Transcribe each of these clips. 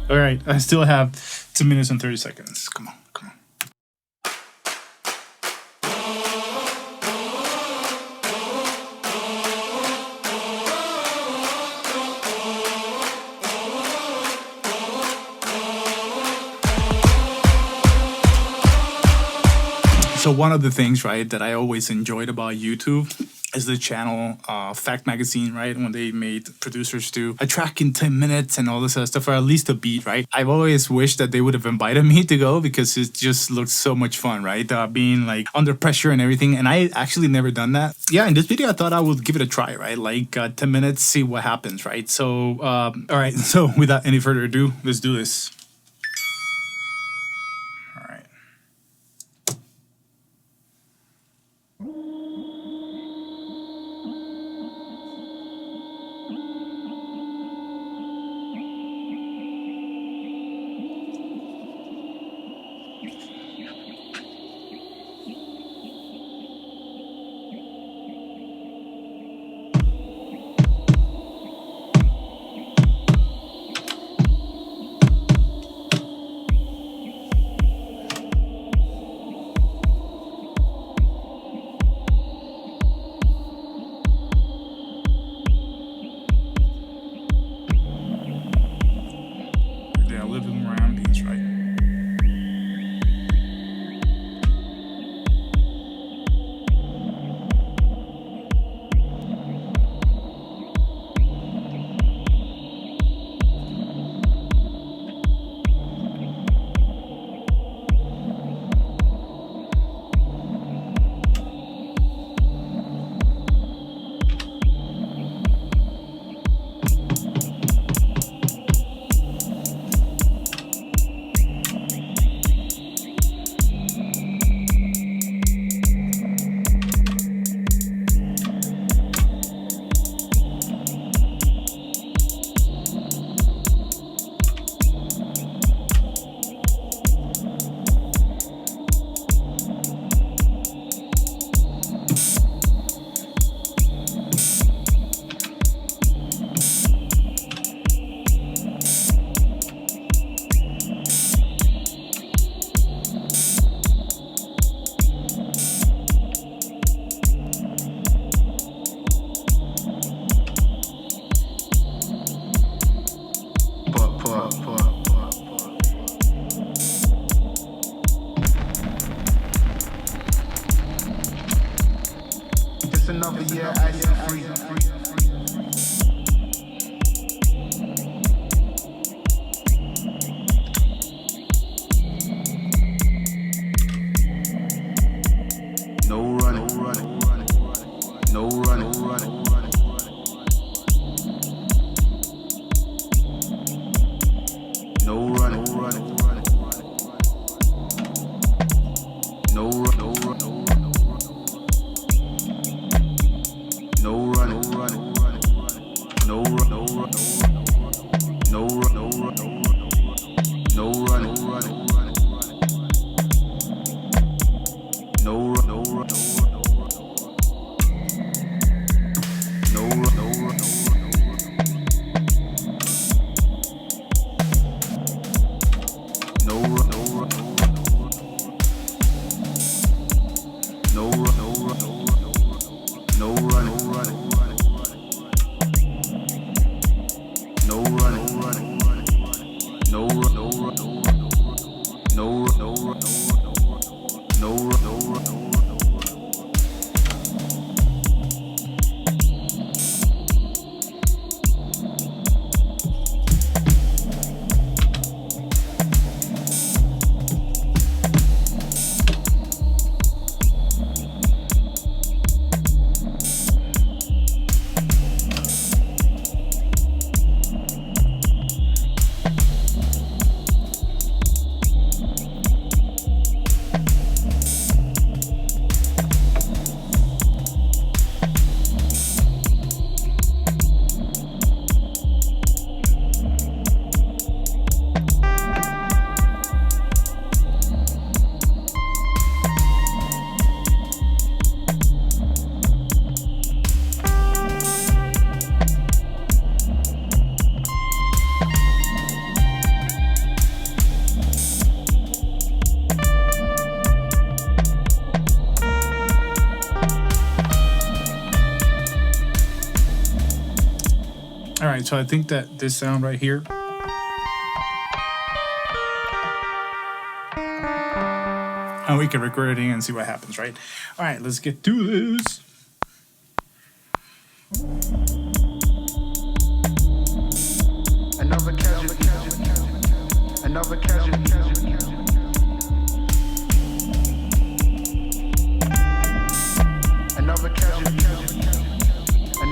All right, I still have 2 minutes and 30 seconds. Come on, come on. So one of the things, right, that I always enjoyed about YouTube is the channel Fact Magazine, right? When they made producers do a track in 10 minutes and all this other stuff, or at least a beat, right? I've always wished that they would have invited me to go because it just looks so much fun, right? Being like under pressure and everything. And I actually never done that. Yeah, in this video, I thought I would give it a try, right? Like 10 minutes, see what happens, right? So, all right. So without any further ado, let's do this. All right. No All right, so I think that this sound right here. And we can record it in and see what happens, right? All right, let's get to this. Another casual, another casual, another casual,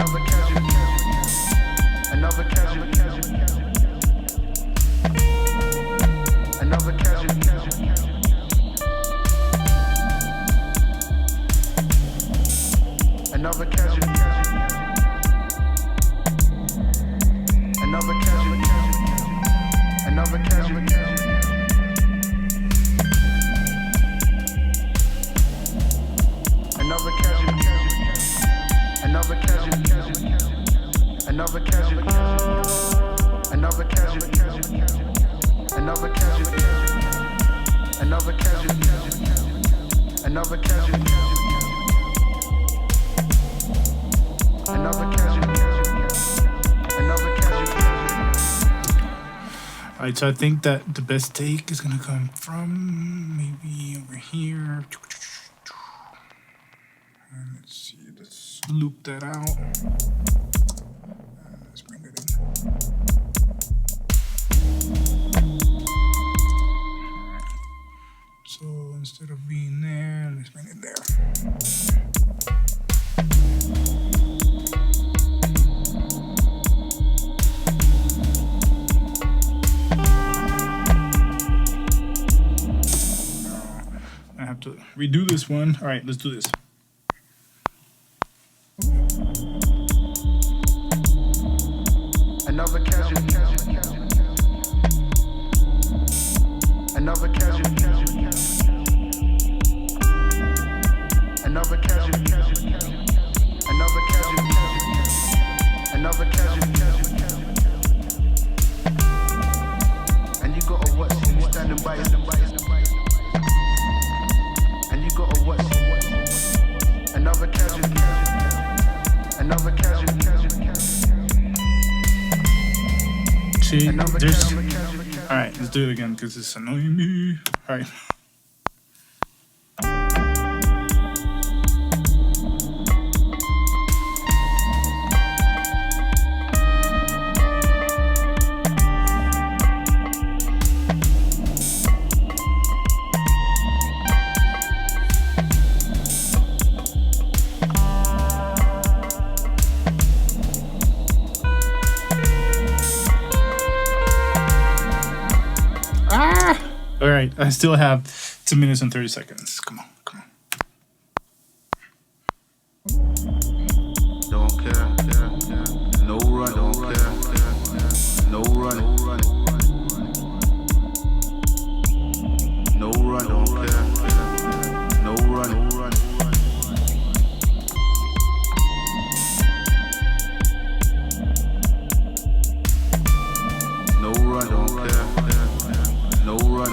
another casual, another casual, another casual, another casual, another casual, another casual, another casual, another casual, another casual, another casual, another casual, another casual, another casual, another casual, another casual. All right, so I think that the best take is gonna come from maybe over here. And let's see, let's loop that out. Let's bring it in. So instead of being there, let's bring it there. I have to redo this one. All right, let's do this. Another casual, another casual, another casual, another casual, another casual, and you gotta watch him standing by his, and you gotta watch another casual, another casual. See, there's. All right, let's do it again because it's annoying me. All right. All right, I still have 2 minutes and 30 seconds. Come on, come on. Don't care, no run, don't care, no run, no run, don't care, no run, no run, don't care, no run.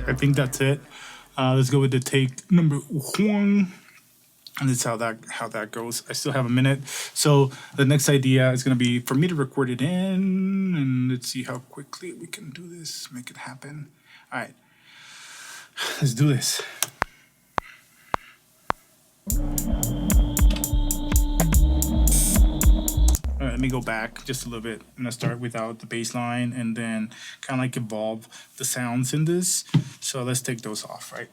I think that's it. Let's go with the take number 1. And that's how that goes. I still have a minute. So the next idea is going to be for me to record it in. And let's see how quickly we can do this, make it happen. All right. Let's do this. All right, let me go back just a little bit. I'm gonna start without the bass line and then kind of like evolve the sounds in this. So let's take those off, right?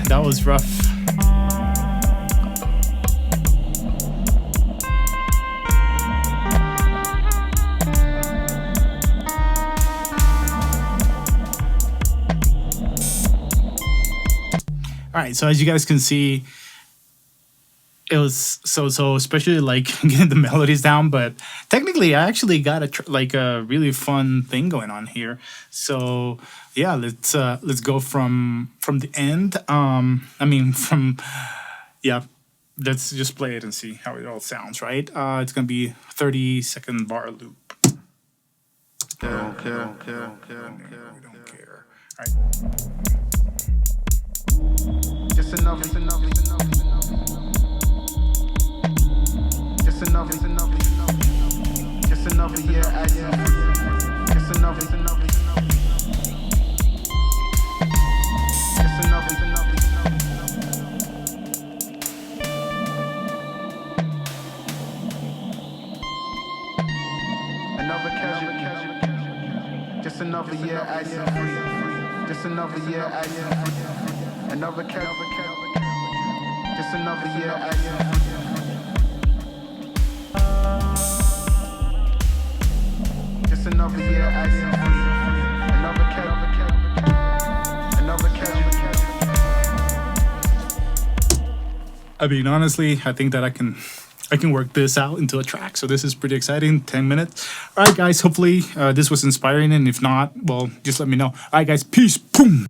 That was rough. All right, so as you guys can see, it was so especially like getting the melodies down, but technically I actually got a really fun thing going on here. So yeah, let's go from the end. Let's just play it and see how it all sounds, right? It's gonna be 30-second bar loop. I don't care. We don't care. All right. Just another year at you. Just another casual. Just another year at you. Just another year at you. Another casual. Just another year at you. Just another year at you. Another casual. I mean, honestly, I think that I can work this out into a track. So this is pretty exciting. 10 minutes. All right, guys. Hopefully this was inspiring, and if not, well, just let me know. All right, guys. Peace. Boom.